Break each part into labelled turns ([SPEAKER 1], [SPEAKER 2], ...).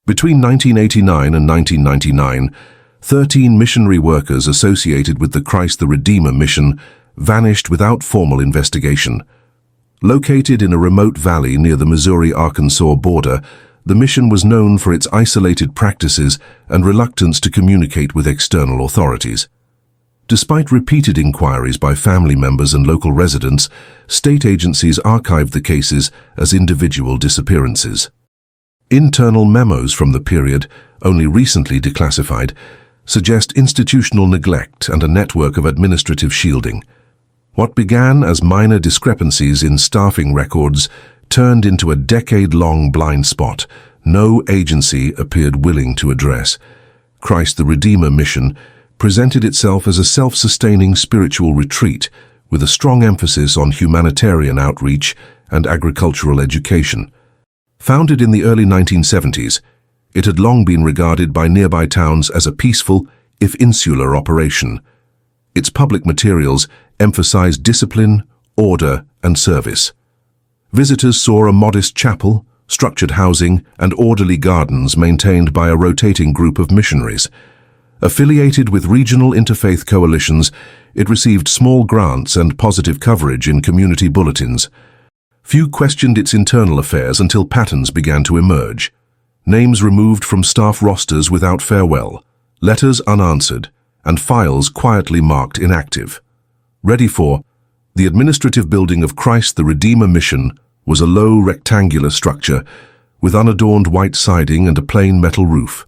[SPEAKER 1] Between 1989 and 1999, 13 missionary workers associated with the Christ the Redeemer mission vanished without formal investigation. Located in a remote valley near the Missouri-Arkansas border, the mission was known for its isolated practices and reluctance to communicate with external authorities. Despite repeated inquiries by family members and local residents, state agencies archived the cases as individual disappearances. Internal memos from the period, only recently declassified, suggest institutional neglect and a network of administrative shielding. What began as minor discrepancies in staffing records turned into a decade-long blind spot no agency appeared willing to address. Christ the Redeemer mission presented itself as a self-sustaining spiritual retreat with a strong emphasis on humanitarian outreach and agricultural education. Founded in the early 1970s, it had long been regarded by nearby towns as a peaceful, if insular, operation. Its public materials emphasized discipline, order, and service. Visitors saw a modest chapel, structured housing, and orderly gardens maintained by a rotating group of missionaries. Affiliated with regional interfaith coalitions, it received small grants and positive coverage in community bulletins. Few questioned its internal affairs until patterns began to emerge. Names removed from staff rosters without farewell, letters unanswered, and files quietly marked inactive. Ready for, the administrative building of Christ the Redeemer mission was a low rectangular structure with unadorned white siding and a plain metal roof.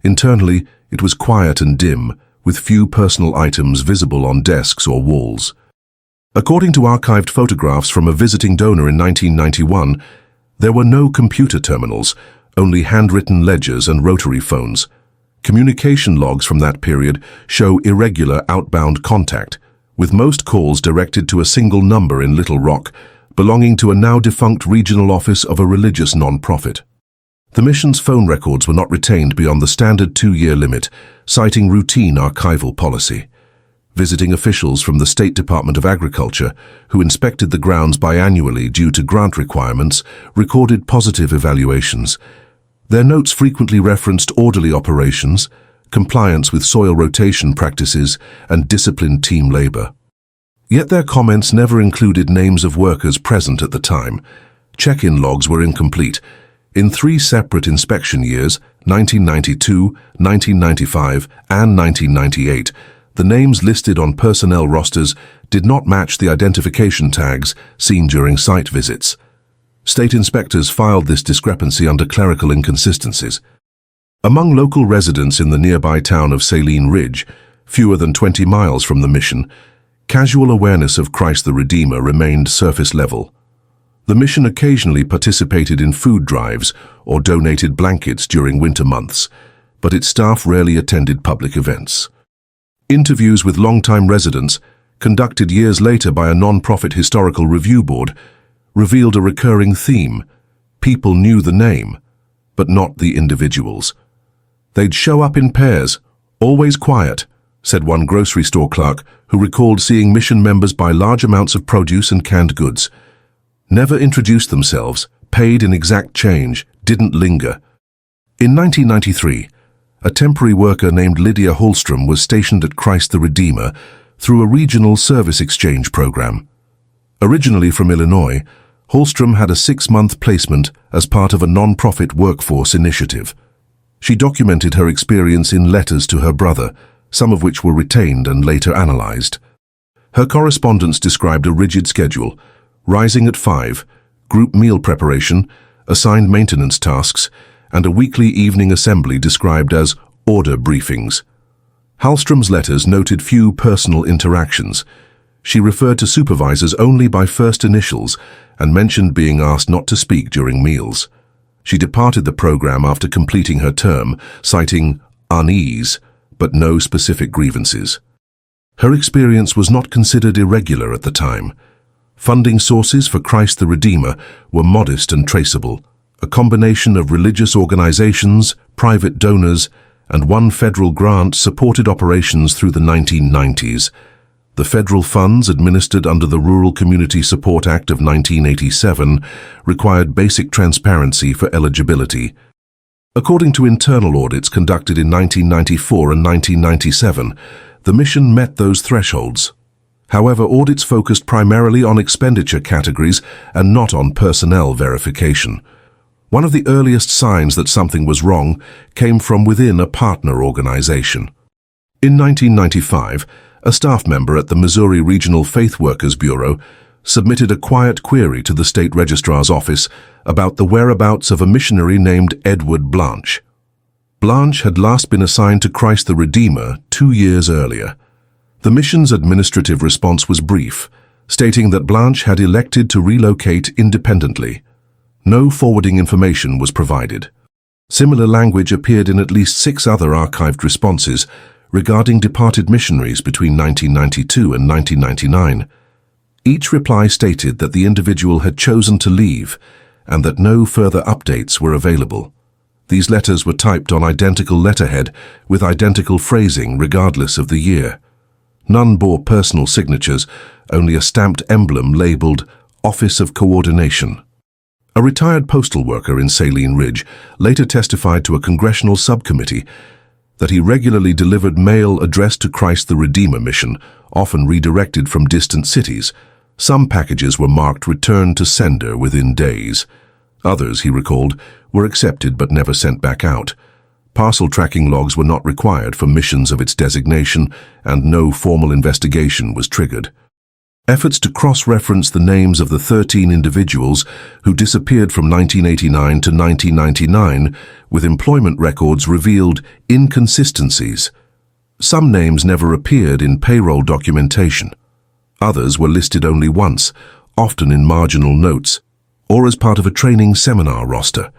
[SPEAKER 1] Internally, it was quiet and dim, with few personal items visible on desks or walls. According to archived photographs from a visiting donor in 1991, there were no computer terminals, only handwritten ledgers and rotary phones. Communication logs from that period show irregular outbound contact, with most calls directed to a single number in Little Rock, belonging to a now-defunct regional office of a religious non-profit. The mission's phone records were not retained beyond the standard 2-year limit, citing routine archival policy. Visiting officials from the State Department of Agriculture, who inspected the grounds biannually due to grant requirements, recorded positive evaluations. Their notes frequently referenced orderly operations, compliance with soil rotation practices, and disciplined team labor. Yet their comments never included names of workers present at the time. Check-in logs were incomplete. In 3 separate inspection years, 1992, 1995, and 1998, the names listed on personnel rosters did not match the identification tags seen during site visits. State inspectors filed this discrepancy under clerical inconsistencies. Among local residents in the nearby town of Saline Ridge, fewer than 20 miles from the mission, casual awareness of Christ the Redeemer remained surface level. The mission occasionally participated in food drives or donated blankets during winter months, but its staff rarely attended public events. Interviews with longtime residents, conducted years later by a non-profit historical review board, revealed a recurring theme. People knew the name, but not the individuals. They'd show up in pairs, always quiet, said one grocery store clerk who recalled seeing mission members buy large amounts of produce and canned goods. Never introduced themselves, paid in exact change, didn't linger. In 1993, a temporary worker named Lydia Hallstrom was stationed at Christ the Redeemer through a regional service exchange program. Originally from Illinois, Hallstrom had a 6-month placement as part of a non-profit workforce initiative. She documented her experience in letters to her brother, some of which were retained and later analyzed. Her correspondence described a rigid schedule: rising at 5, group meal preparation, assigned maintenance tasks, and a weekly evening assembly described as order briefings. Hallstrom's letters noted few personal interactions. She referred to supervisors only by first initials and mentioned being asked not to speak during meals. She departed the program after completing her term, citing unease, but no specific grievances. Her experience was not considered irregular at the time. Funding sources for Christ the Redeemer were modest and traceable, a combination of religious organizations, private donors, and one federal grant supported operations through the 1990s. The federal funds administered under the Rural Community Support Act of 1987 required basic transparency for eligibility. According to internal audits conducted in 1994 and 1997, the mission met those thresholds. However, audits focused primarily on expenditure categories and not on personnel verification. One of the earliest signs that something was wrong came from within a partner organization. In 1995, a staff member at the Missouri Regional Faith Workers Bureau submitted a quiet query to the state registrar's office about the whereabouts of a missionary named Edward Blanche. Blanche had last been assigned to Christ the Redeemer 2 years earlier. The mission's administrative response was brief, stating that Blanche had elected to relocate independently. No forwarding information was provided. Similar language appeared in at least 6 other archived responses regarding departed missionaries between 1992 and 1999. Each reply stated that the individual had chosen to leave and that no further updates were available. These letters were typed on identical letterhead with identical phrasing regardless of the year. None bore personal signatures, only a stamped emblem labeled Office of Coordination. A retired postal worker in Saline Ridge later testified to a congressional subcommittee that he regularly delivered mail addressed to Christ the Redeemer mission, often redirected from distant cities. Some packages were marked Return to Sender within days. Others, he recalled, were accepted but never sent back out. Parcel tracking logs were not required for missions of its designation, and no formal investigation was triggered. Efforts to cross-reference the names of the 13 individuals who disappeared from 1989 to 1999 with employment records revealed inconsistencies. Some names never appeared in payroll documentation. Others were listed only once, often in marginal notes, or as part of a training seminar roster.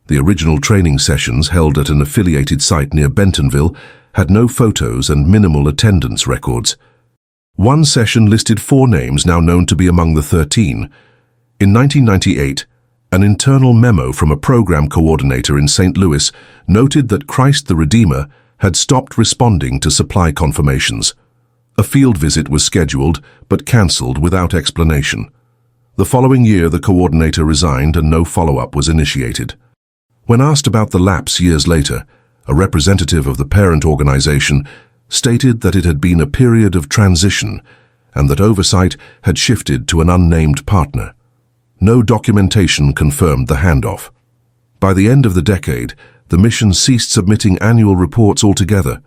[SPEAKER 1] The original training sessions held at an affiliated site near Bentonville had no photos and minimal attendance records. One session listed 4 names now known to be among the 13. In 1998, an internal memo from a program coordinator in St. Louis noted that Christ the Redeemer had stopped responding to supply confirmations. A field visit was scheduled but cancelled without explanation. The following year, the coordinator resigned and no follow-up was initiated. When asked about the lapse years later, a representative of the parent organization stated that it had been a period of transition and that oversight had shifted to an unnamed partner. No documentation confirmed the handoff. By the end of the decade, the mission ceased submitting annual reports altogether.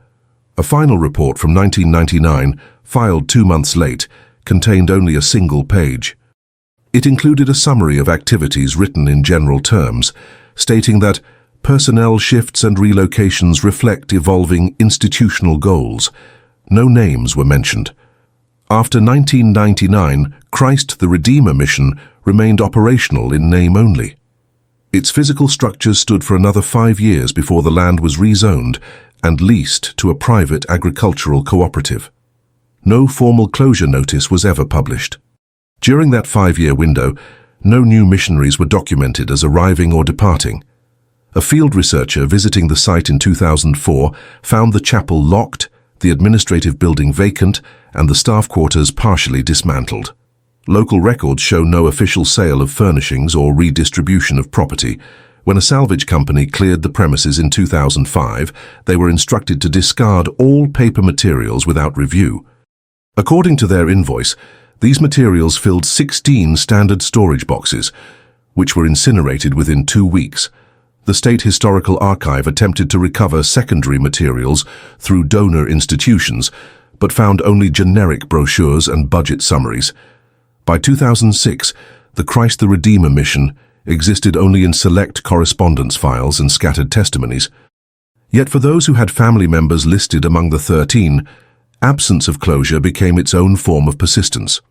[SPEAKER 1] A final report from 1999, filed 2 months late, contained only a single page. It included a summary of activities written in general terms, stating that personnel shifts and relocations reflect evolving institutional goals. No names were mentioned. After 1999, Christ the Redeemer mission remained operational in name only. Its physical structures stood for another 5 years before the land was rezoned and leased to a private agricultural cooperative. No formal closure notice was ever published. During that 5-year window, no new missionaries were documented as arriving or departing. A field researcher visiting the site in 2004 found the chapel locked, the administrative building vacant, and the staff quarters partially dismantled. Local records show no official sale of furnishings or redistribution of property. When a salvage company cleared the premises in 2005, they were instructed to discard all paper materials without review. According to their invoice, these materials filled 16 standard storage boxes, which were incinerated within 2 weeks. The State Historical Archive attempted to recover secondary materials through donor institutions, but found only generic brochures and budget summaries. By 2006, the Christ the Redeemer mission existed only in select correspondence files and scattered testimonies. Yet for those who had family members listed among the 13, absence of closure became its own form of persistence.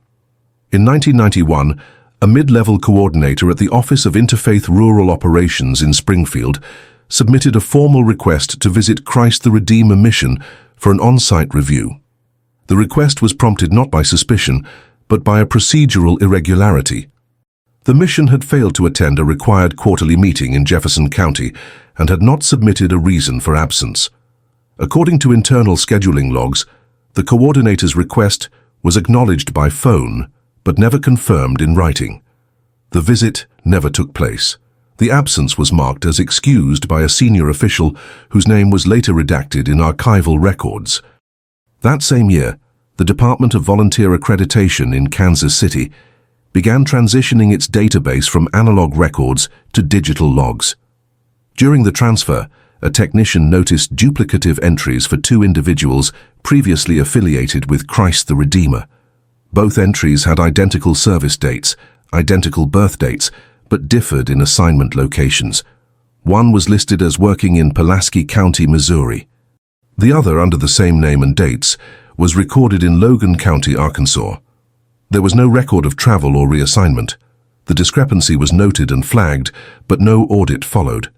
[SPEAKER 1] In 1991, a mid-level coordinator at the Office of Interfaith Rural Operations in Springfield submitted a formal request to visit Christ the Redeemer mission for an on-site review. The request was prompted not by suspicion, but by a procedural irregularity. The mission had failed to attend a required quarterly meeting in Jefferson County and had not submitted a reason for absence. According to internal scheduling logs, the coordinator's request was acknowledged by phone, but never confirmed in writing. The visit never took place. The absence was marked as excused by a senior official whose name was later redacted in archival records. That same year, the Department of Volunteer Accreditation in Kansas City began transitioning its database from analog records to digital logs. During the transfer, a technician noticed duplicative entries for two individuals previously affiliated with Christ the Redeemer. Both entries had identical service dates, identical birth dates, but differed in assignment locations. One was listed as working in Pulaski County, Missouri. The other, under the same name and dates, was recorded in Logan County, Arkansas. There was no record of travel or reassignment. The discrepancy was noted and flagged, but no audit followed.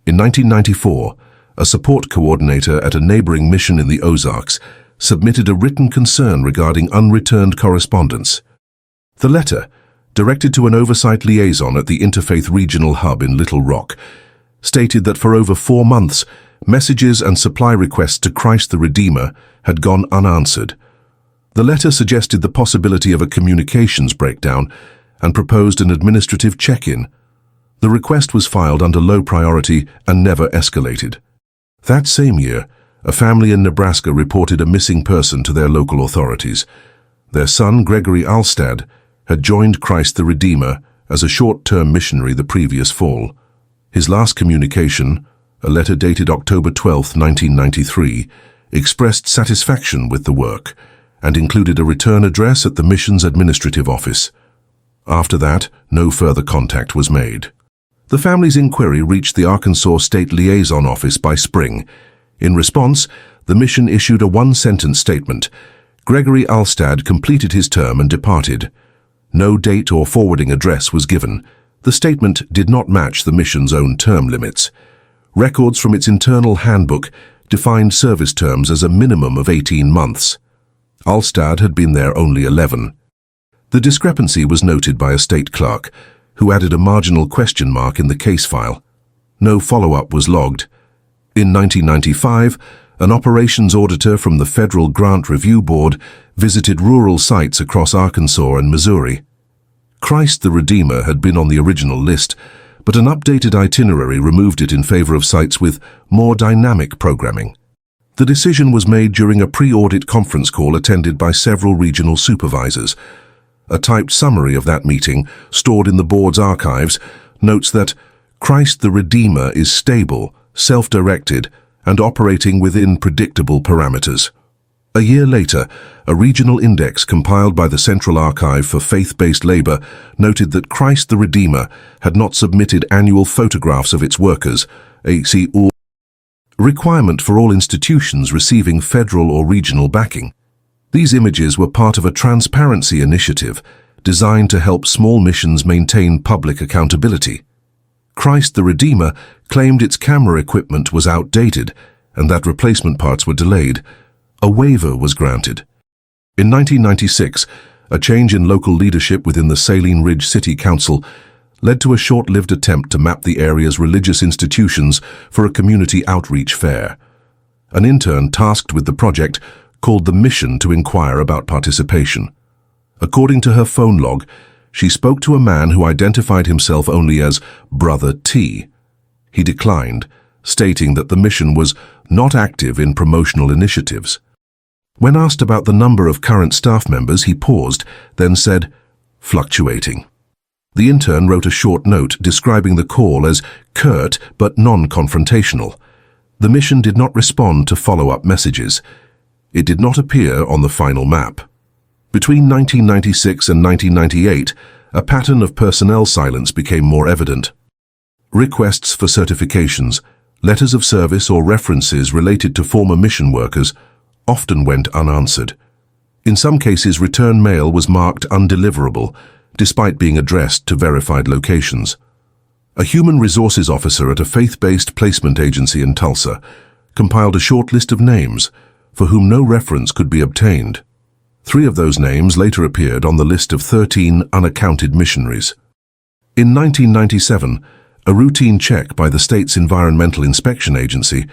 [SPEAKER 1] In 1994, a support coordinator at a neighboring mission in the Ozarks submitted a written concern regarding unreturned correspondence. The letter, directed to an oversight liaison at the Interfaith Regional Hub in Little Rock, stated that for over 4 months, messages and supply requests to Christ the Redeemer had gone unanswered. The letter suggested the possibility of a communications breakdown and proposed an administrative check-in. The request was filed under low priority and never escalated. That same year, a family in Nebraska reported a missing person to their local authorities. Their son, Gregory Alstad, had joined Christ the Redeemer as a short-term missionary the previous fall. His last communication, a letter dated October 12, 1993, expressed satisfaction with the work and included a return address at the mission's administrative office. After that, no further contact was made. The family's inquiry reached the Arkansas State Liaison Office by spring. In response, the mission issued a one-sentence statement. Gregory Alstad completed his term and departed. No date or forwarding address was given. The statement did not match the mission's own term limits. Records from its internal handbook defined service terms as a minimum of 18 months. Alstad had been there only 11. The discrepancy was noted by a state clerk, who added a marginal question mark in the case file. No follow-up was logged. In 1995, an operations auditor from the Federal Grant Review Board visited rural sites across Arkansas and Missouri. Christ the Redeemer had been on the original list, but an updated itinerary removed it in favor of sites with more dynamic programming. The decision was made during a pre-audit conference call attended by several regional supervisors. A typed summary of that meeting, stored in the board's archives, notes that Christ the Redeemer is stable, self-directed, and operating within predictable parameters. A year later, a regional index compiled by the Central Archive for Faith-Based Labor noted that Christ the Redeemer had not submitted annual photographs of its workers, a requirement for all institutions receiving federal or regional backing. These images were part of a transparency initiative designed to help small missions maintain public accountability. Christ the Redeemer claimed its camera equipment was outdated and that replacement parts were delayed. A waiver was granted. In 1996, a change in local leadership within the Saline Ridge City Council led to a short-lived attempt to map the area's religious institutions for a community outreach fair. An intern tasked with the project called the mission to inquire about participation. According to her phone log, she spoke to a man who identified himself only as Brother T. He declined, stating that the mission was not active in promotional initiatives. When asked about the number of current staff members, he paused, then said, "Fluctuating." The intern wrote a short note describing the call as curt but non-confrontational. The mission did not respond to follow-up messages. It did not appear on the final map. Between 1996 and 1998, a pattern of personnel silence became more evident. Requests for certifications, letters of service or references related to former mission workers often went unanswered. In some cases, return mail was marked undeliverable, despite being addressed to verified locations. A human resources officer at a faith-based placement agency in Tulsa compiled a short list of names for whom no reference could be obtained. 3 of those names later appeared on the list of 13 unaccounted missionaries. In 1997, a routine check by the state's Environmental Inspection Agency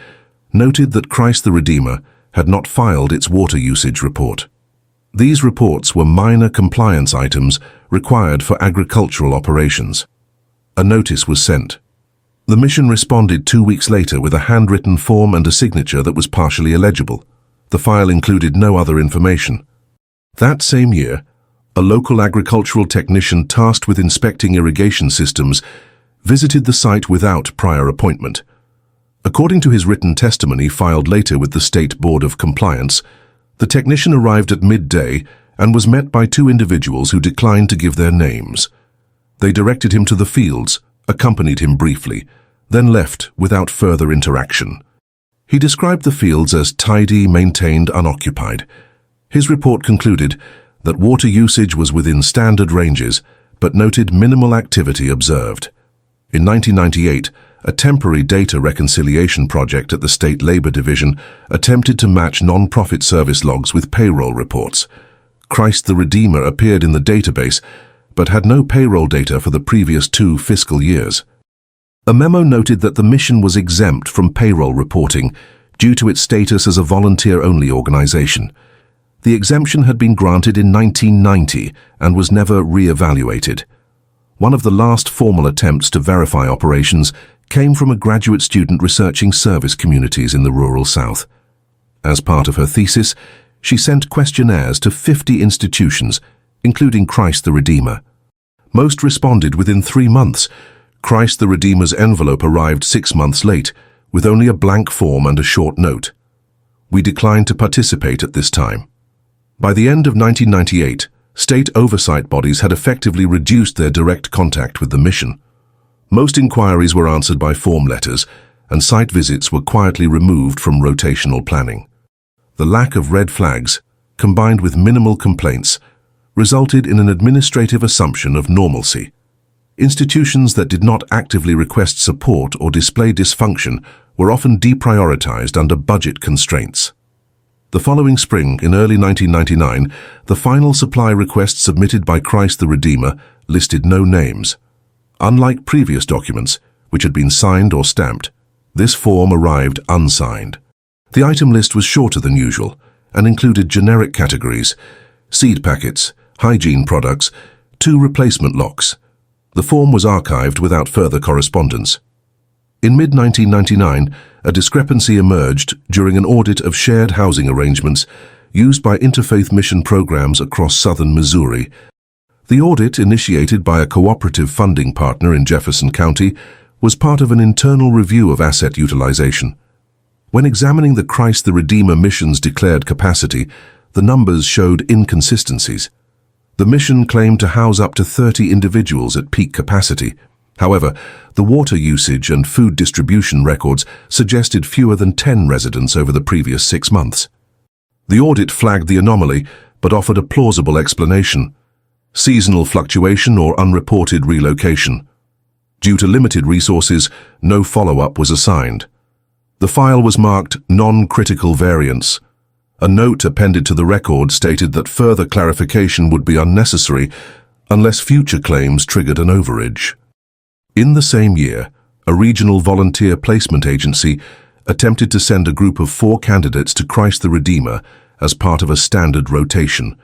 [SPEAKER 1] noted that Christ the Redeemer had not filed its water usage report. These reports were minor compliance items required for agricultural operations. a notice was sent. The mission responded 2 weeks later with a handwritten form and a signature that was partially illegible. The file included no other information. That same year, a local agricultural technician tasked with inspecting irrigation systems visited the site without prior appointment. According to his written testimony filed later with the State Board of Compliance, the technician arrived at midday and was met by 2 individuals who declined to give their names. They directed him to the fields, accompanied him briefly, then left without further interaction. He described the fields as tidy, maintained, unoccupied. His report concluded that water usage was within standard ranges, but noted minimal activity observed. In 1998, a temporary data reconciliation project at the State Labor Division attempted to match non-profit service logs with payroll reports. Christ the Redeemer appeared in the database, but had no payroll data for the previous 2 fiscal years. A memo noted that the mission was exempt from payroll reporting due to its status as a volunteer-only organization. The exemption had been granted in 1990 and was never re-evaluated. One of the last formal attempts to verify operations came from a graduate student researching service communities in the rural South. As part of her thesis, she sent questionnaires to 50 institutions, including Christ the Redeemer. Most responded within 3 months. Christ the Redeemer's envelope arrived 6 months late, with only a blank form and a short note. We declined to participate at this time. By the end of 1998, state oversight bodies had effectively reduced their direct contact with the mission. Most inquiries were answered by form letters, and site visits were quietly removed from rotational planning. The lack of red flags, combined with minimal complaints, resulted in an administrative assumption of normalcy. Institutions that did not actively request support or display dysfunction were often deprioritized under budget constraints. The following spring, in early 1999, the final supply request submitted by Christ the Redeemer listed no names. Unlike previous documents, which had been signed or stamped, this form arrived unsigned. The item list was shorter than usual and included generic categories: seed packets, hygiene products, 2 replacement locks. The form was archived without further correspondence. In mid-1999, a discrepancy emerged during an audit of shared housing arrangements used by interfaith mission programs across southern Missouri. The audit, initiated by a cooperative funding partner in Jefferson County, was part of an internal review of asset utilization. When examining the Christ the Redeemer mission's declared capacity, the numbers showed inconsistencies. The mission claimed to house up to 30 individuals at peak capacity. However, the water usage and food distribution records suggested fewer than 10 residents over the previous 6 months. The audit flagged the anomaly, but offered a plausible explanation: seasonal fluctuation or unreported relocation. Due to limited resources, no follow-up was assigned. The file was marked non-critical variance. A note appended to the record stated that further clarification would be unnecessary unless future claims triggered an overage. In the same year, a regional volunteer placement agency attempted to send a group of 4 candidates to Christ the Redeemer as part of a standard rotation.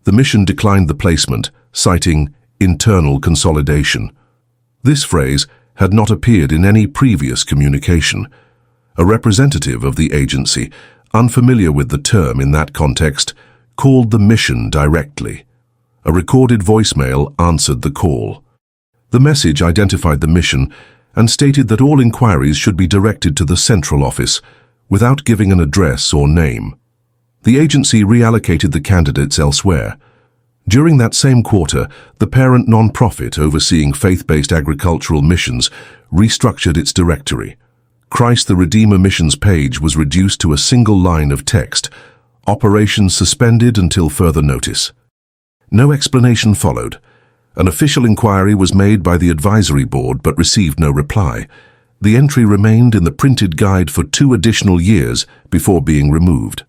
[SPEAKER 1] The mission declined the placement, citing internal consolidation. This phrase had not appeared in any previous communication. A representative of the agency, unfamiliar with the term in that context, called the mission directly. A recorded voicemail answered the call. The message identified the mission and stated that all inquiries should be directed to the central office, without giving an address or name. The agency reallocated the candidates elsewhere. During that same quarter, the parent non-profit overseeing faith-based agricultural missions restructured its directory. Christ the Redeemer missions page was reduced to a single line of text: operations suspended until further notice. No explanation followed. An official inquiry was made by the advisory board but received no reply. The entry remained in the printed guide for 2 additional years before being removed.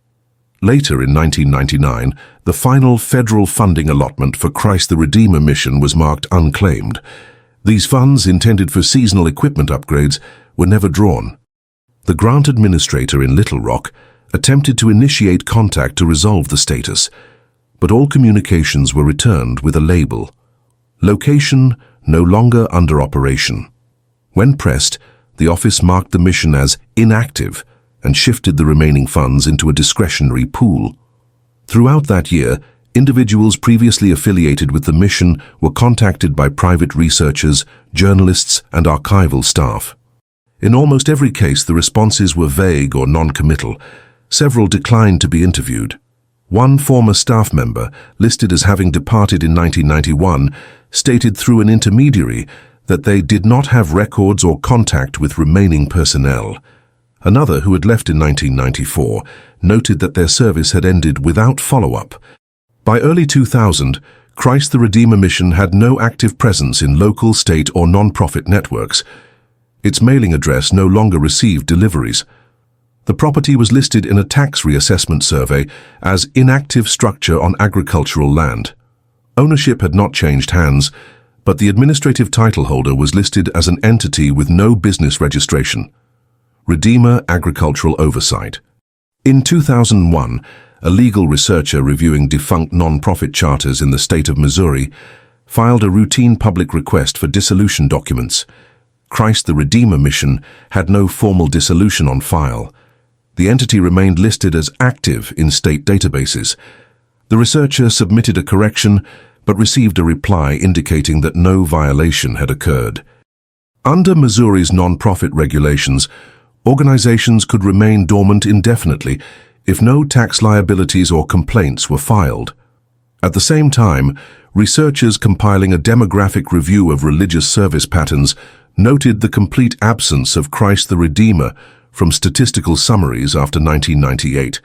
[SPEAKER 1] Later in 1999, the final federal funding allotment for Christ the Redeemer mission was marked unclaimed. These funds, intended for seasonal equipment upgrades, were never drawn. The grant administrator in Little Rock attempted to initiate contact to resolve the status, but all communications were returned with a label: location no longer under operation. When pressed, the office marked the mission as inactive and shifted the remaining funds into a discretionary pool. Throughout that year, individuals previously affiliated with the mission were contacted by private researchers, journalists, and archival staff. In almost every case, the responses were vague or non-committal. Several declined to be interviewed. One former staff member, listed as having departed in 1991, stated through an intermediary that they did not have records or contact with remaining personnel. Another, who had left in 1994, noted that their service had ended without follow-up. By early 2000, Christ the Redeemer mission had no active presence in local, state, or non-profit networks. Its mailing address no longer received deliveries. The property was listed in a tax reassessment survey as inactive structure on agricultural land. Ownership had not changed hands, but the administrative title holder was listed as an entity with no business registration. Redeemer Agricultural Oversight. In 2001, a legal researcher reviewing defunct non-profit charters in the state of Missouri filed a routine public request for dissolution documents. Christ the Redeemer mission had no formal dissolution on file. The entity remained listed as active in state databases. The researcher submitted a correction, but received a reply indicating that no violation had occurred. Under Missouri's non-profit regulations, organizations could remain dormant indefinitely if no tax liabilities or complaints were filed. At the same time, researchers compiling a demographic review of religious service patterns noted the complete absence of Christ the Redeemer from statistical summaries after 1998.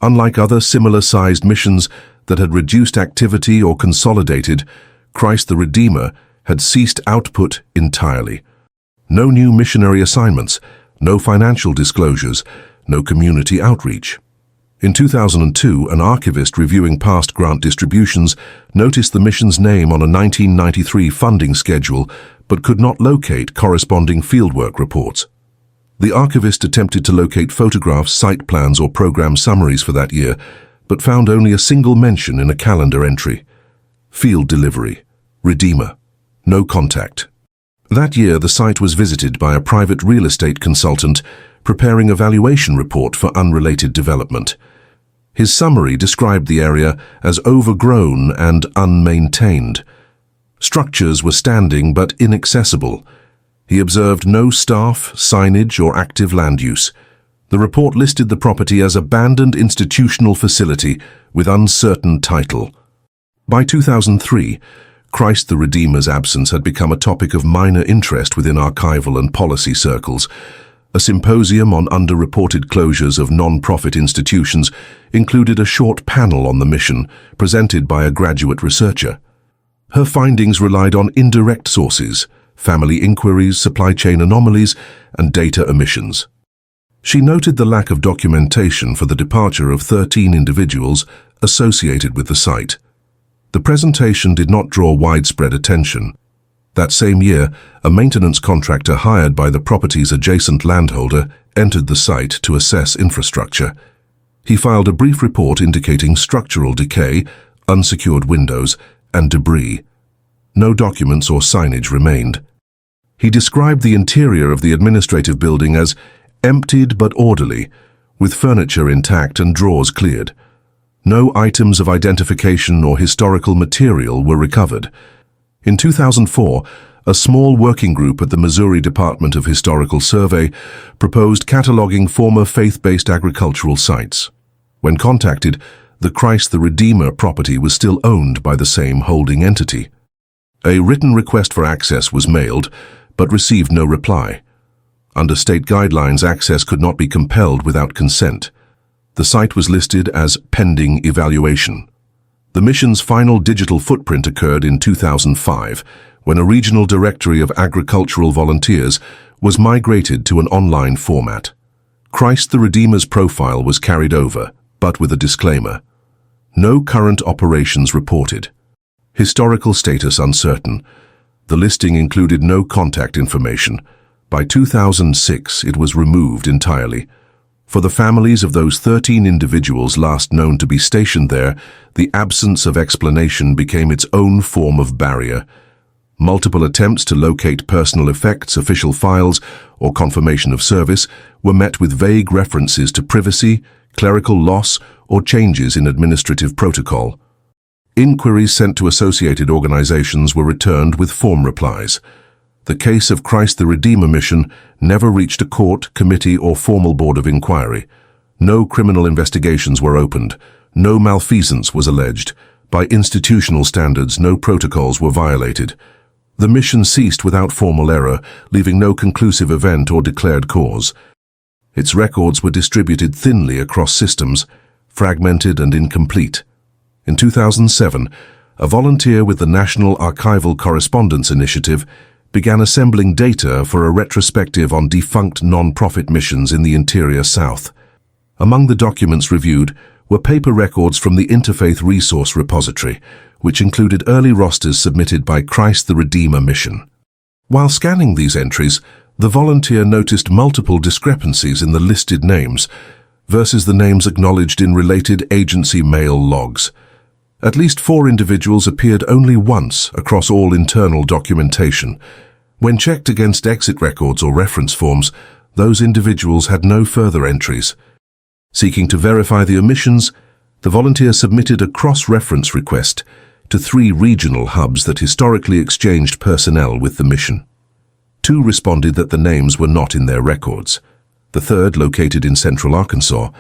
[SPEAKER 1] Unlike other similar-sized missions that had reduced activity or consolidated, Christ the Redeemer had ceased output entirely. No new missionary assignments, no financial disclosures, no community outreach. In 2002, an archivist reviewing past grant distributions noticed the mission's name on a 1993 funding schedule but could not locate corresponding fieldwork reports. The archivist attempted to locate photographs, site plans, or program summaries for that year, but found only a single mention in a calendar entry. Field delivery. Redeemer. No contact. That year, the site was visited by a private real estate consultant preparing a valuation report for unrelated development. His summary described the area as overgrown and unmaintained. Structures were standing but inaccessible. He observed no staff, signage, or active land use. The report listed the property as abandoned institutional facility with uncertain title. By 2003, Christ the Redeemer's absence had become a topic of minor interest within archival and policy circles. A symposium on underreported closures of non-profit institutions included a short panel on the mission presented by a graduate researcher. Her findings relied on indirect sources, family inquiries, supply chain anomalies, and data omissions. She noted the lack of documentation for the departure of 13 individuals associated with the site. The presentation did not draw widespread attention. That same year, a maintenance contractor hired by the property's adjacent landholder entered the site to assess infrastructure. He filed a brief report indicating structural decay, unsecured windows, and debris. No documents or signage remained. He described the interior of the administrative building as emptied but orderly, with furniture intact and drawers cleared. No items of identification or historical material were recovered. In 2004, a small working group at the Missouri Department of Historical Survey proposed cataloging former faith-based agricultural sites. When contacted, the Christ the Redeemer property was still owned by the same holding entity. A written request for access was mailed, but received no reply. Under state guidelines, access could not be compelled without consent. The site was listed as pending evaluation. The mission's final digital footprint occurred in 2005, when a regional directory of agricultural volunteers was migrated to an online format. Christ the Redeemer's profile was carried over, but with a disclaimer. No current operations reported. Historical status uncertain. The listing included no contact information. By 2006, it was removed entirely. For the families of those 13 individuals last known to be stationed there, the absence of explanation became its own form of barrier. Multiple attempts to locate personal effects, official files, or confirmation of service were met with vague references to privacy, clerical loss, or changes in administrative protocol. Inquiries sent to associated organizations were returned with form replies. The case of Christ the Redeemer mission never reached a court, committee, or formal board of inquiry. No criminal investigations were opened. No malfeasance was alleged. By institutional standards, no protocols were violated. The mission ceased without formal error, leaving no conclusive event or declared cause. Its records were distributed thinly across systems, fragmented and incomplete. In 2007, a volunteer with the National Archival Correspondence Initiative began assembling data for a retrospective on defunct non-profit missions in the interior South. Among the documents reviewed were paper records from the Interfaith Resource Repository, which included early rosters submitted by Christ the Redeemer mission. While scanning these entries, the volunteer noticed multiple discrepancies in the listed names versus the names acknowledged in related agency mail logs. At least 4 individuals appeared only once across all internal documentation. When checked against exit records or reference forms, those individuals had no further entries. Seeking to verify the omissions, the volunteer submitted a cross-reference request to 3 regional hubs that historically exchanged personnel with the mission. 2 responded that the names were not in their records. The third, located in central Arkansas,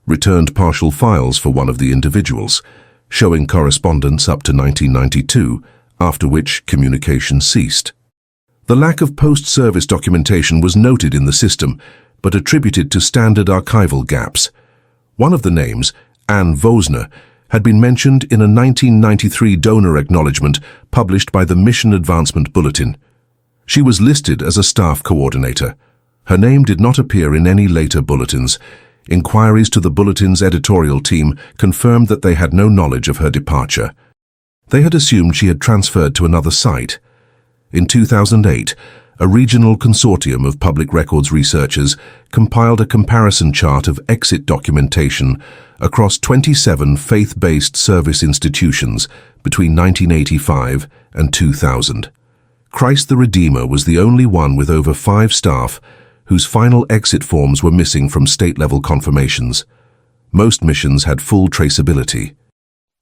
[SPEAKER 1] returned partial files for one of the individuals, showing correspondence up to 1992, after which communication ceased. The lack of post-service documentation was noted in the system, but attributed to standard archival gaps. One of the names, Ann Vosner, had been mentioned in a 1993 donor acknowledgement published by the Mission Advancement Bulletin. She was listed as a staff coordinator. Her name did not appear in any later bulletins. Inquiries to the bulletin's editorial team confirmed that they had no knowledge of her departure. They had assumed she had transferred to another site. In 2008, a regional consortium of public records researchers compiled a comparison chart of exit documentation across 27 faith-based service institutions between 1985 and 2000. Christ the Redeemer was the only one with over 5 staff whose final exit forms were missing from state-level confirmations. Most missions had full traceability.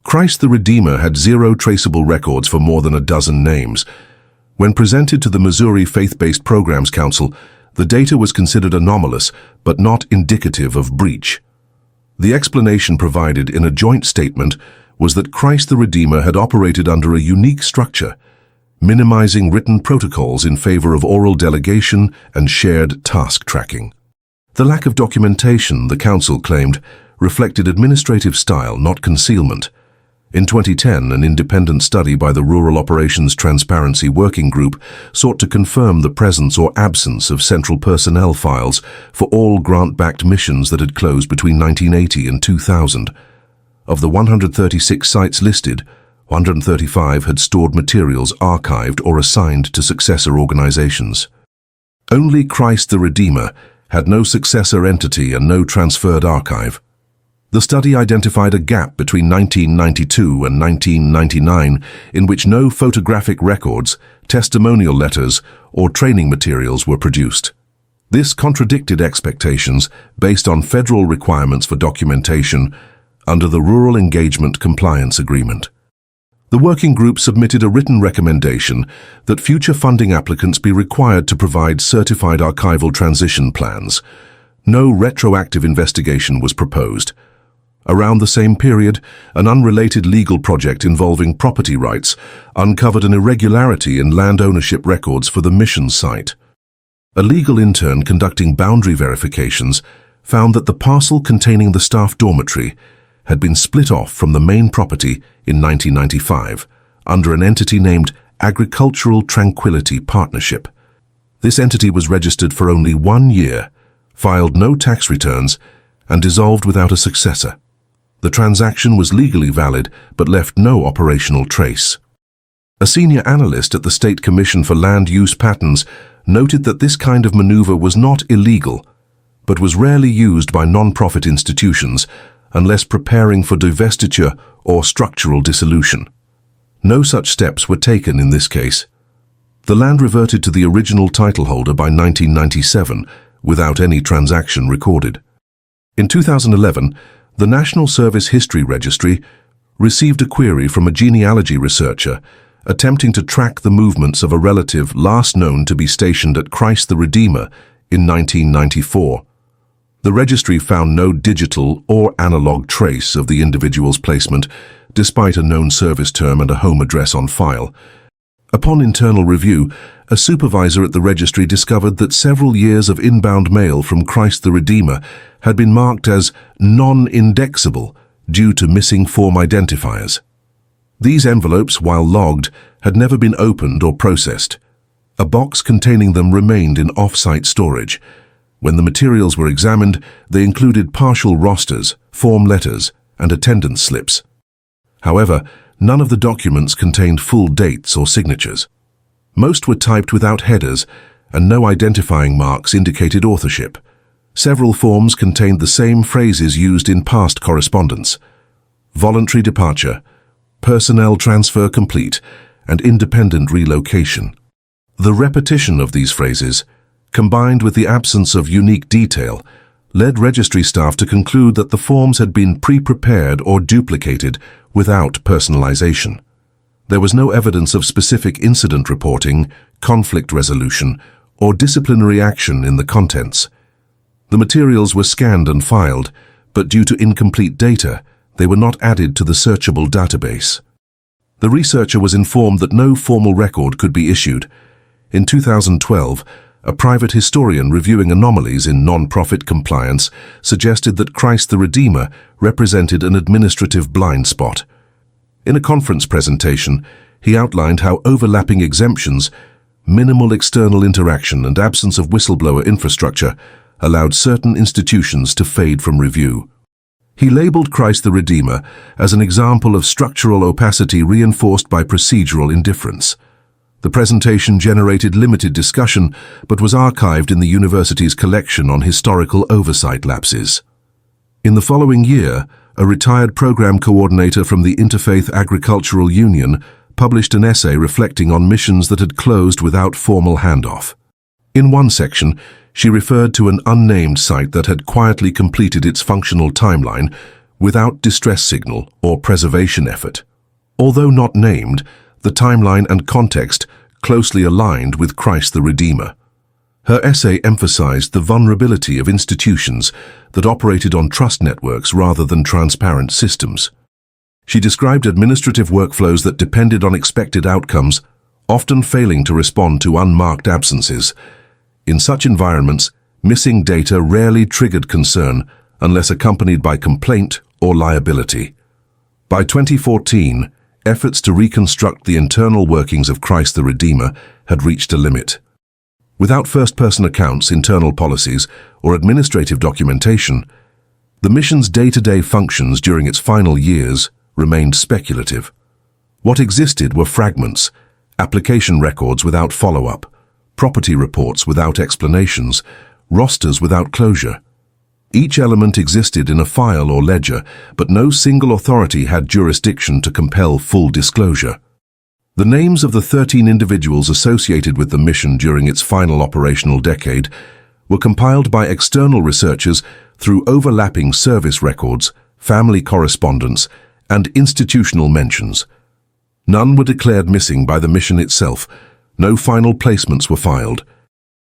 [SPEAKER 1] Christ the Redeemer had 0 traceable records for more than a dozen names. When presented to the Missouri Faith-Based Programs Council, the data was considered anomalous but not indicative of breach. The explanation provided in a joint statement was that Christ the Redeemer had operated under a unique structure, minimizing written protocols in favor of oral delegation and shared task tracking. The lack of documentation, the Council claimed, reflected administrative style, not concealment. In 2010, an independent study by the Rural Operations Transparency Working Group sought to confirm the presence or absence of central personnel files for all grant-backed missions that had closed between 1980 and 2000. Of the 136 sites listed, 135 had stored materials archived or assigned to successor organizations. Only Christ the Redeemer had no successor entity and no transferred archive. The study identified a gap between 1992 and 1999 in which no photographic records, testimonial letters, or training materials were produced. This contradicted expectations based on federal requirements for documentation under the Rural Engagement Compliance Agreement. The working group submitted a written recommendation that future funding applicants be required to provide certified archival transition plans. No retroactive investigation was proposed. Around the same period, an unrelated legal project involving property rights uncovered an irregularity in land ownership records for the mission site. A legal intern conducting boundary verifications found that the parcel containing the staff dormitory had been split off from the main property in 1995 under an entity named Agricultural Tranquility Partnership. This entity was registered for only 1 year, filed no tax returns, and dissolved without a successor. The transaction was legally valid but left no operational trace. A senior analyst at the State Commission for Land Use Patterns noted that this kind of maneuver was not illegal, but was rarely used by non-profit institutions unless preparing for divestiture or structural dissolution. No such steps were taken in this case. The land reverted to the original title holder by 1997, without any transaction recorded. In 2011, the National Service History Registry received a query from a genealogy researcher attempting to track the movements of a relative last known to be stationed at Christ the Redeemer in 1994. The registry found no digital or analog trace of the individual's placement, despite a known service term and a home address on file. Upon internal review, a supervisor at the registry discovered that several years of inbound mail from Christ the Redeemer had been marked as non-indexable due to missing form identifiers. These envelopes, while logged, had never been opened or processed. A box containing them remained in off-site storage. When the materials were examined, they included partial rosters, form letters, and attendance slips. However, none of the documents contained full dates or signatures. Most were typed without headers, and no identifying marks indicated authorship. Several forms contained the same phrases used in past correspondence: voluntary departure, personnel transfer complete, and independent relocation. The repetition of these phrases, combined with the absence of unique detail, led registry staff to conclude that the forms had been pre-prepared or duplicated without personalization. There was no evidence of specific incident reporting, conflict resolution, or disciplinary action in the contents. The materials were scanned and filed, but due to incomplete data, they were not added to the searchable database. The researcher was informed that no formal record could be issued. In 2012, a private historian reviewing anomalies in non-profit compliance suggested that Christ the Redeemer represented an administrative blind spot. In a conference presentation, he outlined how overlapping exemptions, minimal external interaction, and absence of whistleblower infrastructure allowed certain institutions to fade from review. He labeled Christ the Redeemer as an example of structural opacity reinforced by procedural indifference. The presentation generated limited discussion, but was archived in the university's collection on historical oversight lapses. In the following year, a retired program coordinator from the Interfaith Agricultural Union published an essay reflecting on missions that had closed without formal handoff. In one section, she referred to an unnamed site that had quietly completed its functional timeline without distress signal or preservation effort. Although not named, the timeline and context closely aligned with Christ the Redeemer. Her essay emphasized the vulnerability of institutions that operated on trust networks rather than transparent systems. She described administrative workflows that depended on expected outcomes, often failing to respond to unmarked absences. In such environments, missing data rarely triggered concern unless accompanied by complaint or liability. By 2014, efforts to reconstruct the internal workings of Christ the Redeemer had reached a limit. Without first-person accounts, internal policies, or administrative documentation, the mission's day-to-day functions during its final years remained speculative. What existed were fragments, application records without follow-up, property reports without explanations, rosters without closure. Each element existed in a file or ledger, but no single authority had jurisdiction to compel full disclosure. The names of the 13 individuals associated with the mission during its final operational decade were compiled by external researchers through overlapping service records, family correspondence, and institutional mentions. None were declared missing by the mission itself. No final placements were filed.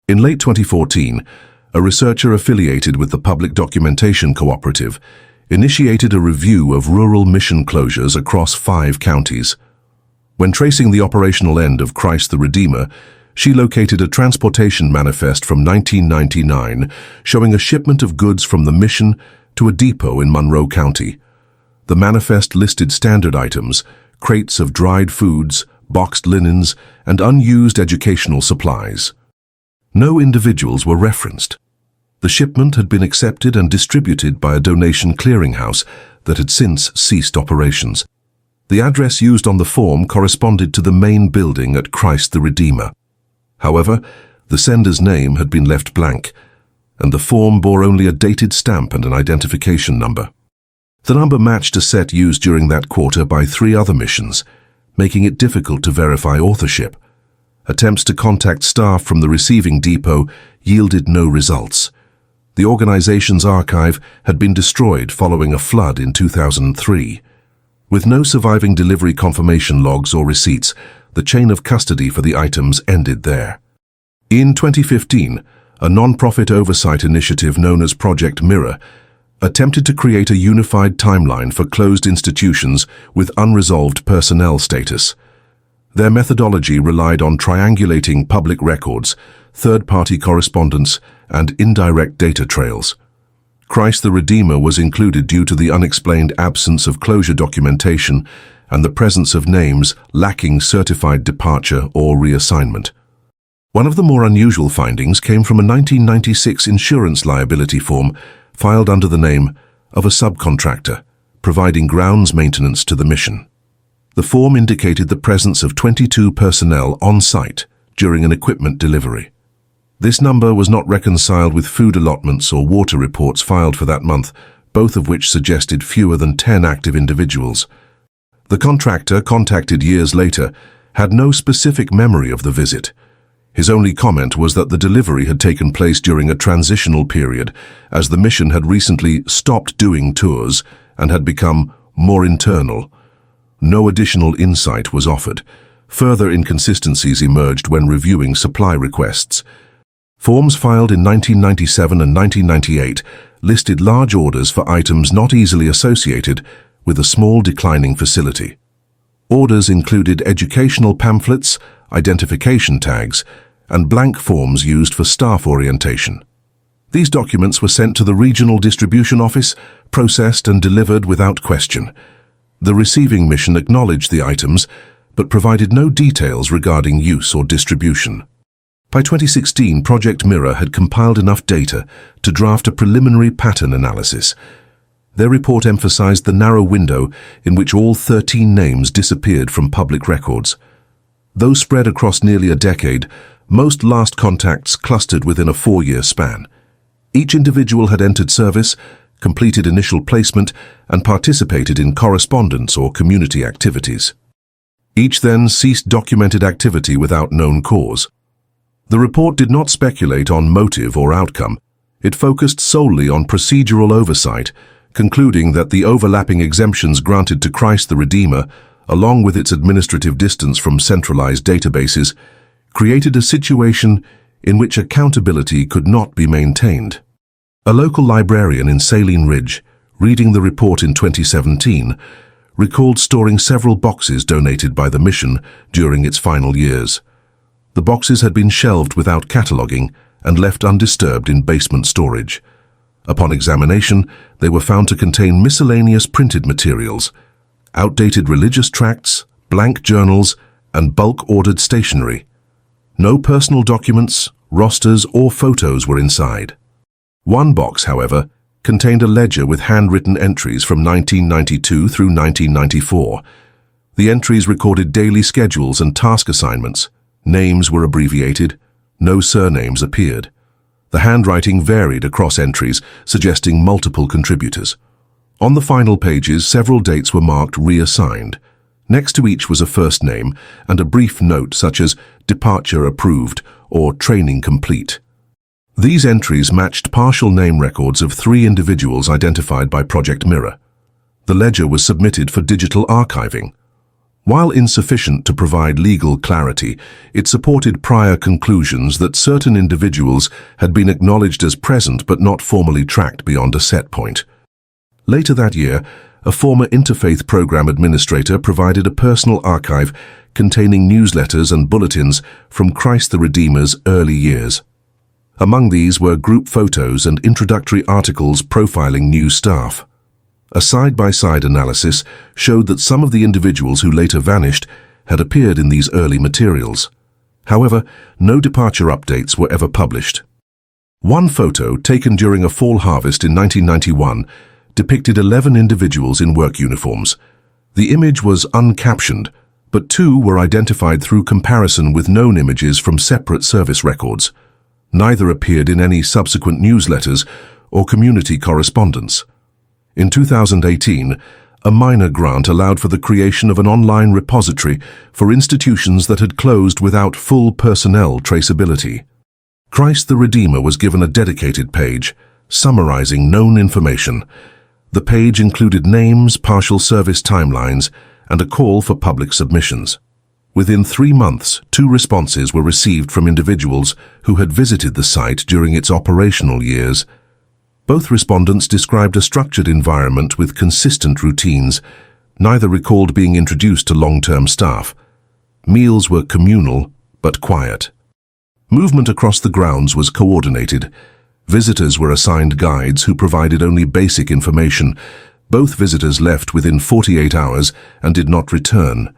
[SPEAKER 1] In late 2014, a researcher affiliated with the Public Documentation Cooperative initiated a review of rural mission closures across 5 counties. When tracing the operational end of Christ the Redeemer, she located a transportation manifest from 1999 showing a shipment of goods from the mission to a depot in Monroe County. The manifest listed standard items, crates of dried foods, boxed linens, and unused educational supplies. No individuals were referenced. The shipment had been accepted and distributed by a donation clearinghouse that had since ceased operations. The address used on the form corresponded to the main building at Christ the Redeemer. However, the sender's name had been left blank, and the form bore only a dated stamp and an identification number. The number matched a set used during that quarter by 3 other missions, making it difficult to verify authorship. Attempts to contact staff from the receiving depot yielded no results. The organization's archive had been destroyed following a flood in 2003. With no surviving delivery confirmation logs or receipts, the chain of custody for the items ended there. In 2015, a non-profit oversight initiative known as Project Mirror attempted to create a unified timeline for closed institutions with unresolved personnel status. Their methodology relied on triangulating public records, third-party correspondence, and indirect data trails. Christ the Redeemer was included due to the unexplained absence of closure documentation and the presence of names lacking certified departure or reassignment. One of the more unusual findings came from a 1996 insurance liability form filed under the name of a subcontractor, providing grounds maintenance to the mission. The form indicated the presence of 22 personnel on site during an equipment delivery. This number was not reconciled with food allotments or water reports filed for that month, both of which suggested fewer than 10 active individuals. The contractor, contacted years later, had no specific memory of the visit. His only comment was that the delivery had taken place during a transitional period, as the mission had recently stopped doing tours and had become more internal. No additional insight was offered. Further inconsistencies emerged when reviewing supply requests. Forms filed in 1997 and 1998 listed large orders for items not easily associated with a small declining facility. Orders included educational pamphlets, identification tags, and blank forms used for staff orientation. These documents were sent to the regional distribution office, processed and delivered without question. The receiving mission acknowledged the items, but provided no details regarding use or distribution. By 2016, Project Mirror had compiled enough data to draft a preliminary pattern analysis. Their report emphasized the narrow window in which all 13 names disappeared from public records. Though spread across nearly a decade, most last contacts clustered within a 4-year span. Each individual had entered service, completed initial placement, and participated in correspondence or community activities. Each then ceased documented activity without known cause. The report did not speculate on motive or outcome. It focused solely on procedural oversight, concluding that the overlapping exemptions granted to Christ the Redeemer, along with its administrative distance from centralized databases, created a situation in which accountability could not be maintained. A local librarian in Saline Ridge, reading the report in 2017, recalled storing several boxes donated by the mission during its final years. The boxes had been shelved without cataloging and left undisturbed in basement storage. Upon examination, they were found to contain miscellaneous printed materials, outdated religious tracts, blank journals, and bulk-ordered stationery. No personal documents, rosters, or photos were inside. One box, however, contained a ledger with handwritten entries from 1992 through 1994. The entries recorded daily schedules and task assignments. Names were abbreviated. No surnames appeared. The handwriting varied across entries, suggesting multiple contributors. On the final pages, several dates were marked reassigned. Next to each was a first name and a brief note such as departure approved or training complete. These entries matched partial name records of 3 individuals identified by Project Mirror. The ledger was submitted for digital archiving. While insufficient to provide legal clarity, it supported prior conclusions that certain individuals had been acknowledged as present but not formally tracked beyond a set point. Later that year, a former interfaith program administrator provided a personal archive containing newsletters and bulletins from Christ the Redeemer's early years. Among these were group photos and introductory articles profiling new staff. A side-by-side analysis showed that some of the individuals who later vanished had appeared in these early materials. However, no departure updates were ever published. One photo, taken during a fall harvest in 1991, depicted 11 individuals in work uniforms. The image was uncaptioned, but 2 were identified through comparison with known images from separate service records. Neither appeared in any subsequent newsletters or community correspondence. In 2018, A minor grant allowed for the creation of an online repository for institutions that had closed without full personnel traceability. Christ the Redeemer was given a dedicated page, summarizing known information. The page included names, partial service timelines, and a call for public submissions. Within 3 months, 2 responses were received from individuals who had visited the site during its operational years. Both respondents described a structured environment with consistent routines. Neither recalled being introduced to long-term staff. Meals were communal, but quiet. Movement across the grounds was coordinated. Visitors were assigned guides who provided only basic information. Both visitors left within 48 hours and did not return.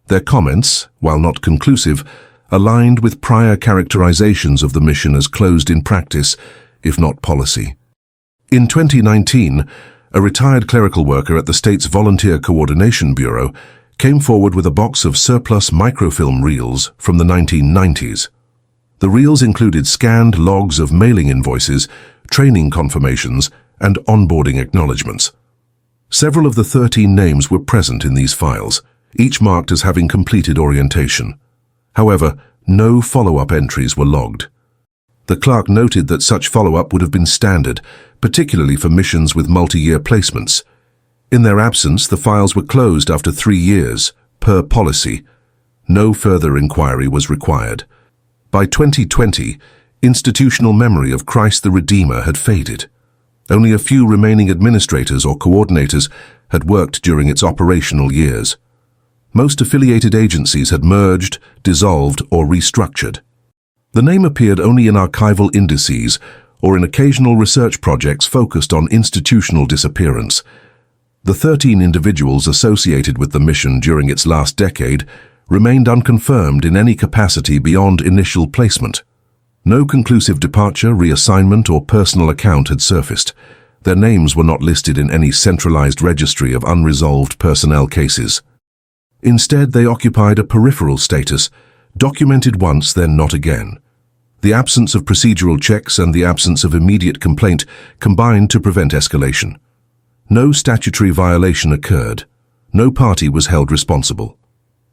[SPEAKER 1] Their comments, while not conclusive, aligned with prior characterizations of the mission as closed in practice, if not policy. In 2019, a retired clerical worker at the state's Volunteer Coordination Bureau came forward with a box of surplus microfilm reels from the 1990s. The reels included scanned logs of mailing invoices, training confirmations, and onboarding acknowledgements. Several of the 13 names were present in these files, each marked as having completed orientation. However, no follow-up entries were logged. The clerk noted that such follow-up would have been standard, particularly for missions with multi-year placements. In their absence, the files were closed after 3 years, per policy. No further inquiry was required. By 2020, institutional memory of Christ the Redeemer had faded. Only a few remaining administrators or coordinators had worked during its operational years. Most affiliated agencies had merged, dissolved, or restructured. The name appeared only in archival indices or in occasional research projects focused on institutional disappearance. The 13 individuals associated with the mission during its last decade remained unconfirmed in any capacity beyond initial placement. No conclusive departure, reassignment, or personal account had surfaced. Their names were not listed in any centralized registry of unresolved personnel cases. Instead, they occupied a peripheral status, documented once, then not again. The absence of procedural checks and the absence of immediate complaint combined to prevent escalation. No statutory violation occurred. No party was held responsible.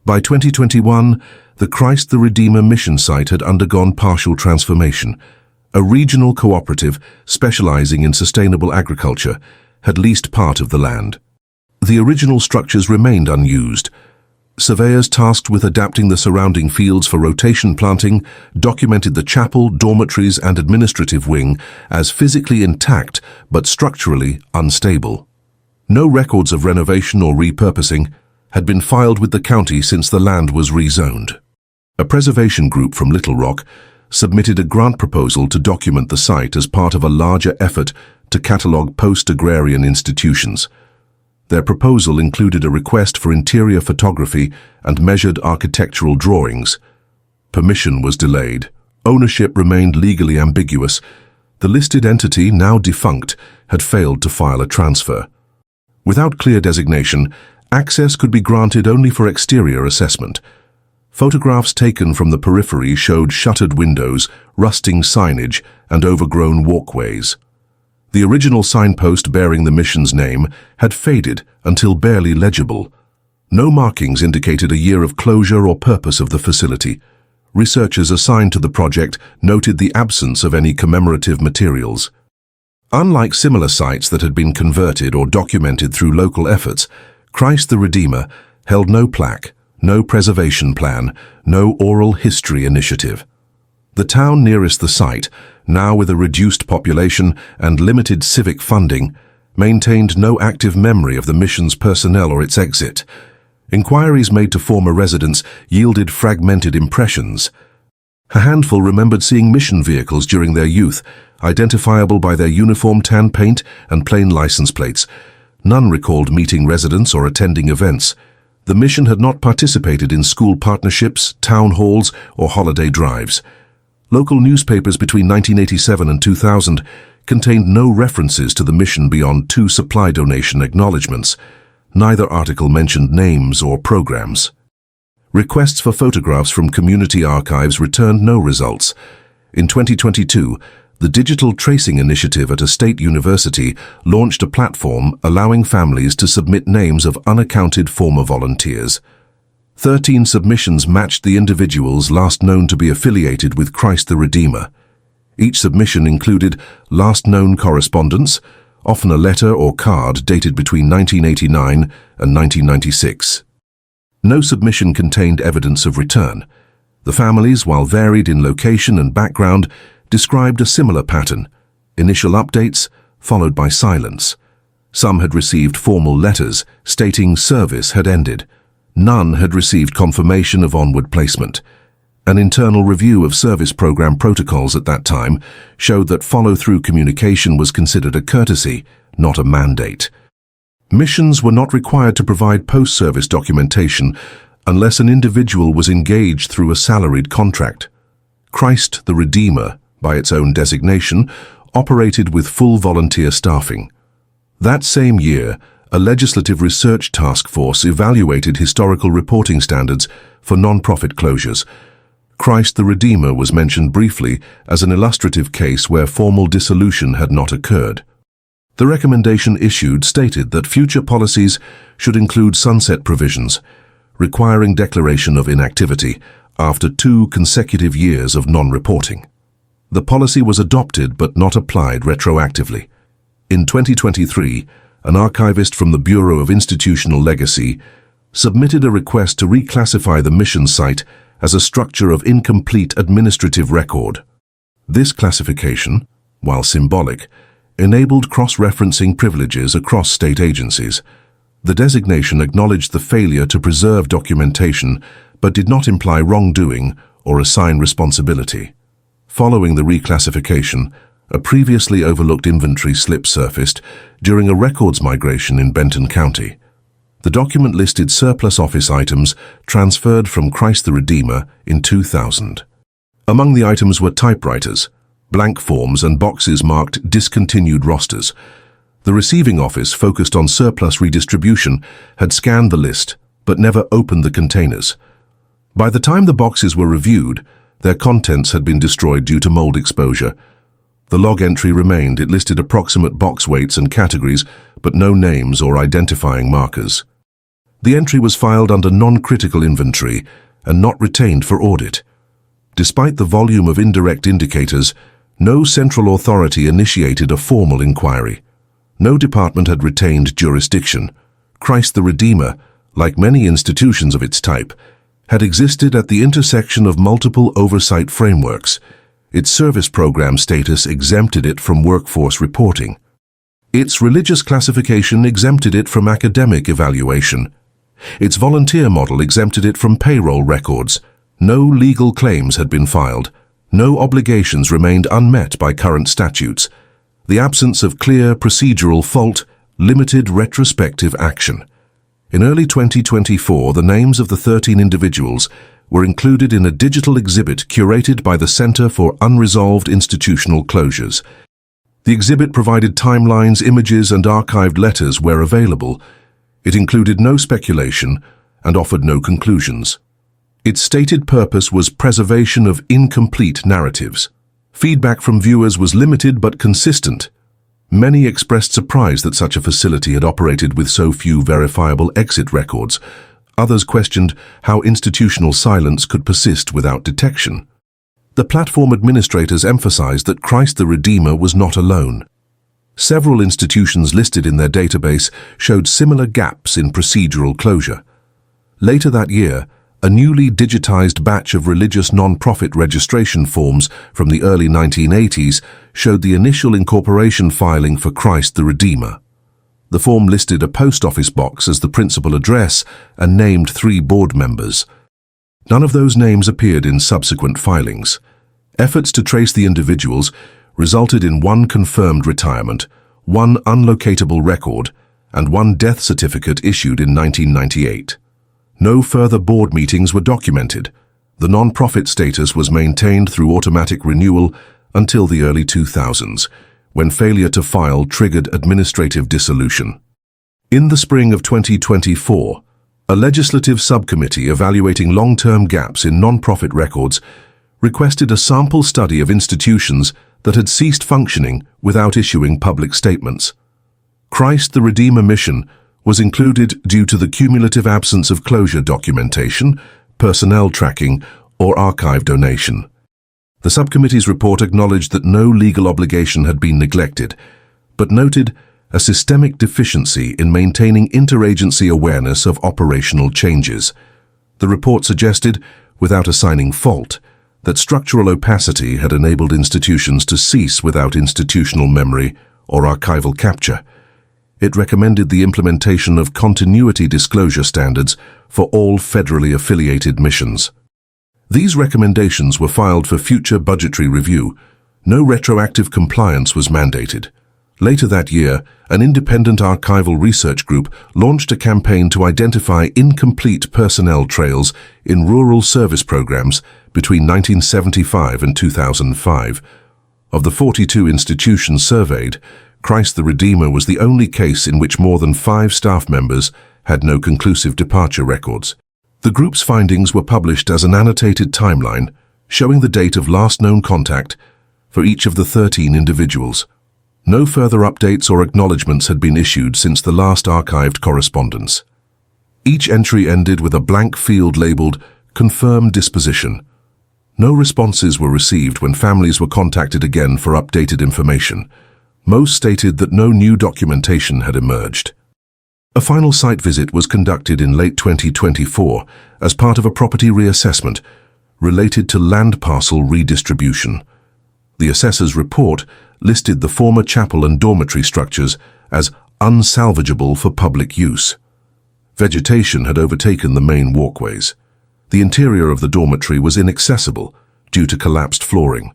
[SPEAKER 1] By 2021, the Christ the Redeemer mission site had undergone partial transformation. A regional cooperative specializing in sustainable agriculture had leased part of the land. The original structures remained unused. Surveyors tasked with adapting the surrounding fields for rotation planting documented the chapel, dormitories, and administrative wing as physically intact but structurally unstable. No records of renovation or repurposing had been filed with the county since the land was rezoned. A preservation group from Little Rock submitted a grant proposal to document the site as part of a larger effort to catalogue post-agrarian institutions. Their proposal included a request for interior photography and measured architectural drawings. Permission was delayed. Ownership remained legally ambiguous. The listed entity, now defunct, had failed to file a transfer. Without clear designation, access could be granted only for exterior assessment. Photographs taken from the periphery showed shuttered windows, rusting signage, and overgrown walkways. The original signpost bearing the mission's name had faded until barely legible. No markings indicated a year of closure or purpose of the facility. Researchers assigned to the project noted the absence of any commemorative materials. Unlike similar sites that had been converted or documented through local efforts, Christ the Redeemer held no plaque, no preservation plan, no oral history initiative. The town nearest the site, now with a reduced population and limited civic funding, maintained no active memory of the mission's personnel or its exit. Inquiries made to former residents yielded fragmented impressions. A handful remembered seeing mission vehicles during their youth, identifiable by their uniform tan paint and plain license plates. None recalled meeting residents or attending events. The mission had not participated in school partnerships, town halls, or holiday drives. Local newspapers between 1987 and 2000 contained no references to the mission beyond 2 supply donation acknowledgements. Neither article mentioned names or programs. Requests for photographs from community archives returned no results. In 2022, the Digital Tracing Initiative at a state university launched a platform allowing families to submit names of unaccounted former volunteers. 13 submissions matched the individuals last known to be affiliated with Christ the Redeemer. Each submission included last known correspondence, often a letter or card dated between 1989 and 1996. No submission contained evidence of return. The families, while varied in location and background, described a similar pattern: initial updates, followed by silence. Some had received formal letters stating service had ended. None had received confirmation of onward placement. An internal review of service program protocols at that time showed that follow-through communication was considered a courtesy, not a mandate. Missions were not required to provide post-service documentation unless an individual was engaged through a salaried contract. Christ the Redeemer, by its own designation, operated with full volunteer staffing. That same year, a legislative research task force evaluated historical reporting standards for non-profit closures. Christ the Redeemer was mentioned briefly as an illustrative case where formal dissolution had not occurred. The recommendation issued stated that future policies should include sunset provisions, requiring declaration of inactivity after 2 consecutive years of non-reporting. The policy was adopted but not applied retroactively. In 2023, an archivist from the Bureau of Institutional Legacy submitted a request to reclassify the mission site as a structure of incomplete administrative record. This classification, while symbolic, enabled cross-referencing privileges across state agencies. The designation acknowledged the failure to preserve documentation but did not imply wrongdoing or assign responsibility. Following the reclassification, a previously overlooked inventory slip surfaced during a records migration in Benton County. The document listed surplus office items transferred from Christ the Redeemer in 2000. Among the items were typewriters, blank forms and boxes marked discontinued rosters. The receiving office, focused on surplus redistribution, had scanned the list but never opened the containers. By the time the boxes were reviewed, their contents had been destroyed due to mold exposure. The log entry remained. It listed approximate box weights and categories, but no names or identifying markers. The entry was filed under non-critical inventory and not retained for audit. Despite the volume of indirect indicators, no central authority initiated a formal inquiry. No department had retained jurisdiction. Christ the Redeemer, like many institutions of its type, had existed at the intersection of multiple oversight frameworks. Its service program status exempted it from workforce reporting. Its religious classification exempted it from academic evaluation. Its volunteer model exempted it from payroll records. No legal claims had been filed. No obligations remained unmet by current statutes. The absence of clear procedural fault limited retrospective action. In early 2024, the names of the 13 individuals were included in a digital exhibit curated by the Center for Unresolved Institutional Closures. The exhibit provided timelines, images, and archived letters where available. It included no speculation and offered no conclusions. Its stated purpose was preservation of incomplete narratives. Feedback from viewers was limited but consistent. Many expressed surprise that such a facility had operated with so few verifiable exit records. Others questioned how institutional silence could persist without detection. The platform administrators emphasized that Christ the Redeemer was not alone. Several institutions listed in their database showed similar gaps in procedural closure. Later that year, a newly digitized batch of religious non-profit registration forms from the early 1980s showed the initial incorporation filing for Christ the Redeemer. The form listed a post office box as the principal address and named 3 board members. None of those names appeared in subsequent filings. Efforts to trace the individuals resulted in 1 confirmed retirement, 1 unlocatable record, and 1 death certificate issued in 1998. No further board meetings were documented. The non-profit status was maintained through automatic renewal until the early 2000s, when failure to file triggered administrative dissolution. In the spring of 2024, a legislative subcommittee evaluating long-term gaps in non-profit records requested a sample study of institutions that had ceased functioning without issuing public statements. Christ the Redeemer mission was included due to the cumulative absence of closure documentation, personnel tracking, or archive donation. The subcommittee's report acknowledged that no legal obligation had been neglected, but noted a systemic deficiency in maintaining interagency awareness of operational changes. The report suggested, without assigning fault, that structural opacity had enabled institutions to cease without institutional memory or archival capture. It recommended the implementation of continuity disclosure standards for all federally affiliated missions. These recommendations were filed for future budgetary review. No retroactive compliance was mandated. Later that year, an independent archival research group launched a campaign to identify incomplete personnel trails in rural service programs between 1975 and 2005. Of the 42 institutions surveyed, Christ the Redeemer was the only case in which more than 5 staff members had no conclusive departure records. The group's findings were published as an annotated timeline showing the date of last known contact for each of the 13 individuals. No further updates or acknowledgements had been issued since the last archived correspondence. Each entry ended with a blank field labeled "Confirm Disposition." No responses were received when families were contacted again for updated information. Most stated that no new documentation had emerged. A final site visit was conducted in late 2024 as part of a property reassessment related to land parcel redistribution. The assessor's report listed the former chapel and dormitory structures as unsalvageable for public use. Vegetation had overtaken the main walkways. The interior of the dormitory was inaccessible due to collapsed flooring.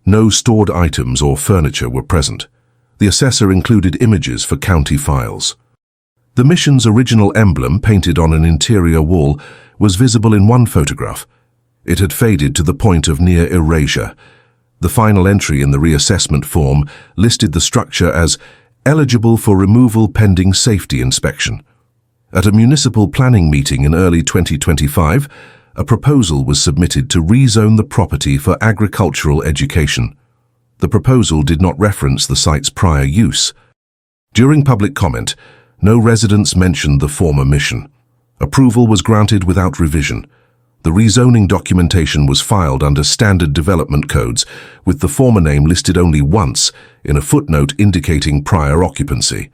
[SPEAKER 1] No stored items or furniture were present. The assessor included images for county files. The mission's original emblem, painted on an interior wall, was visible in one photograph. It had faded to the point of near erasure. The final entry in the reassessment form listed the structure as eligible for removal pending safety inspection. At a municipal planning meeting in early 2025, a proposal was submitted to rezone the property for agricultural education. The proposal did not reference the site's prior use. During public comment, no residents mentioned the former mission. Approval was granted without revision. The rezoning documentation was filed under standard development codes, with the former name listed only once in a footnote indicating prior occupancy.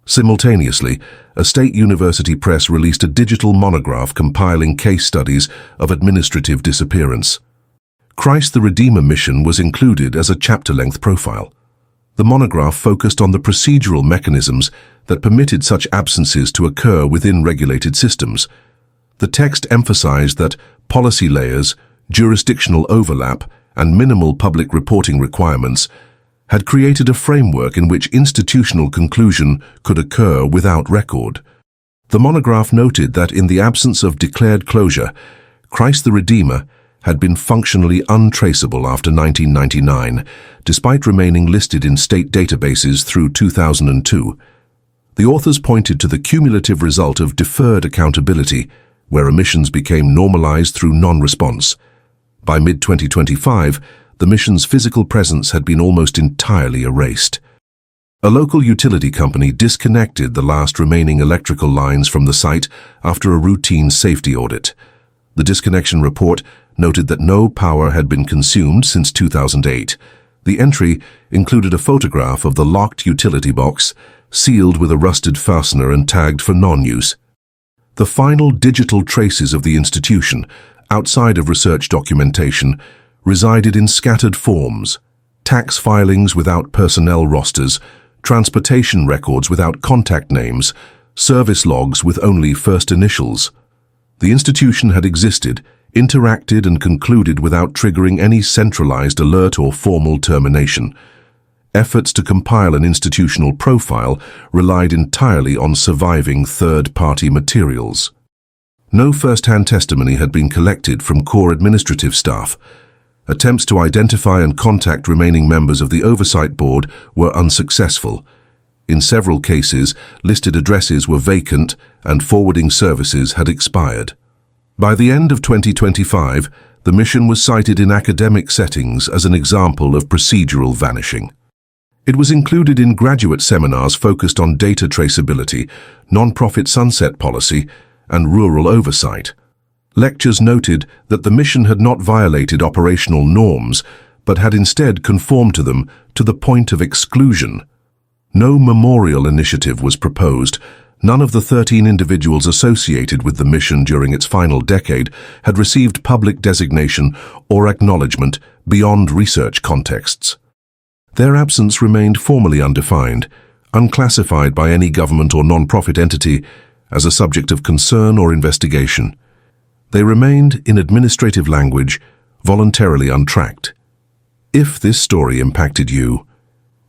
[SPEAKER 1] Simultaneously, a state university press released a digital monograph compiling case studies of administrative disappearance. Christ the Redeemer mission was included as a chapter-length profile. The monograph focused on the procedural mechanisms that permitted such absences to occur within regulated systems. The text emphasized that policy layers, jurisdictional overlap, and minimal public reporting requirements had created a framework in which institutional conclusion could occur without record. The monograph noted that in the absence of declared closure, Christ the Redeemer had been functionally untraceable after 1999, despite remaining listed in state databases through 2002. The authors pointed to the cumulative result of deferred accountability, where omissions became normalized through non-response. By mid-2025, the mission's physical presence had been almost entirely erased. A local utility company disconnected the last remaining electrical lines from the site after a routine safety audit. The disconnection report noted that no power had been consumed since 2008. The entry included a photograph of the locked utility box, sealed with a rusted fastener and tagged for non-use. The final digital traces of the institution, outside of research documentation, resided in scattered forms: tax filings without personnel rosters, transportation records without contact names, service logs with only first initials. The institution had existed, interacted and concluded without triggering any centralized alert or formal termination. Efforts to compile an institutional profile relied entirely on surviving third-party materials. No first-hand testimony had been collected from core administrative staff. Attempts to identify and contact remaining members of the Oversight Board were unsuccessful. In several cases, listed addresses were vacant and forwarding services had expired. By the end of 2025, The mission was cited in academic settings as an example of procedural vanishing. It was included in graduate seminars focused on data traceability, non-profit sunset policy, and rural oversight. Lectures noted that the mission had not violated operational norms, but had instead conformed to them to the point of exclusion. No memorial initiative was proposed. None of the 13 individuals associated with the mission during its final decade had received public designation or acknowledgement beyond research contexts. Their absence remained formally undefined, unclassified by any government or non-profit entity as a subject of concern or investigation. They remained, in administrative language, voluntarily untracked. If this story impacted you,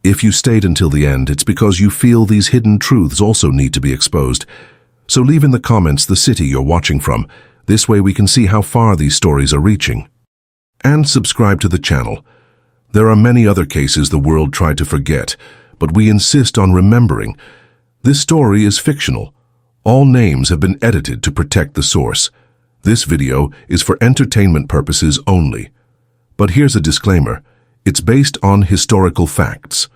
[SPEAKER 1] if you stayed until the end, it's because you feel these hidden truths also need to be exposed. So leave in the comments the city you're watching from. This way we can see how far these stories are reaching. And subscribe to the channel. There are many other cases the world tried to forget, but we insist on remembering. This story is fictional. All names have been edited to protect the source. This video is for entertainment purposes only. But here's a disclaimer. It's based on historical facts.